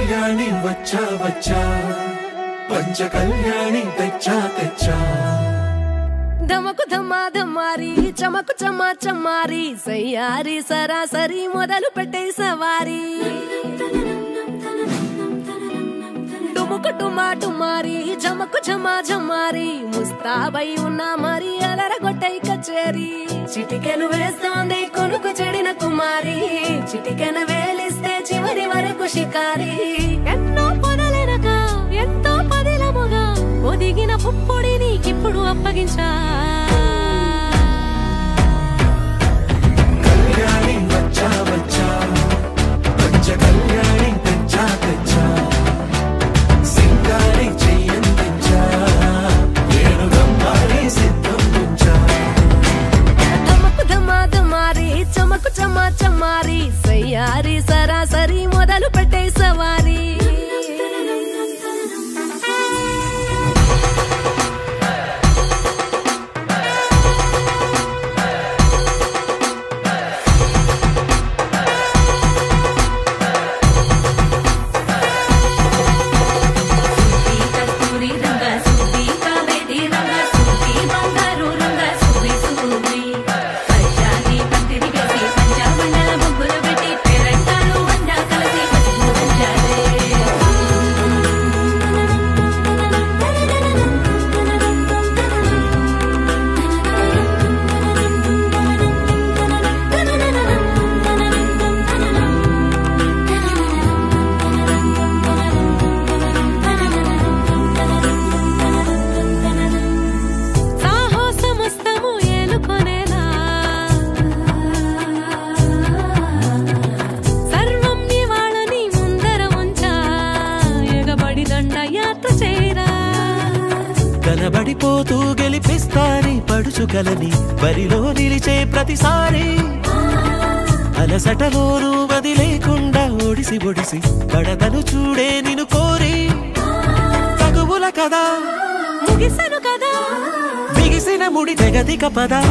కళ్యాణి వచ్చా వచ్చా పంచ కళ్యాణి తెచ్చా తెచ్చా ధమకు ధమా ధమారి చమకు చమా చమారి సయ్యారి సరాసరి మొదలు పెట్టే సవారీ టుముకు టుమా టుమారి జమకు జమా జమారి ముస్తాబై ఉన్నా మరి అలరగొట్టై కచేరి చిటికెను వేస్తోంది కొనుకు చెడిన కుమారి చిటికెను వేలిస్తే చివరి వరకు షికారి ఎన్నో పొదలెనక ఎంతో పదిలముగా ఒదిగిన పుప్పొడి నీకిప్పుడు అప్పగించా కళ్యాణి వచ్చా వచ్చా పంచ కళ్యాణి తెచ్చా తెచ్చా సింగారి చెయ్యందించా నేను గమ్మారి సిద్ధం ఉంచా ధమకు ధమా ధమారి చమకు చమా చమారి సయ్యారి సరాసరి మొదలు పెట్టే సవారీ కనబడిపోతూ గెలిపిస్తాని పడుచుకలని బరిలో నిలిచే ప్రతిసారి అలసటలోనూ వదిలేకుండా ఒడిసి ఒడిసి పడతను చూడే నిన్ను కోరి తగువుల కదా ముగిసెను కదా బిగిసిన ముడి తెగదిక పదా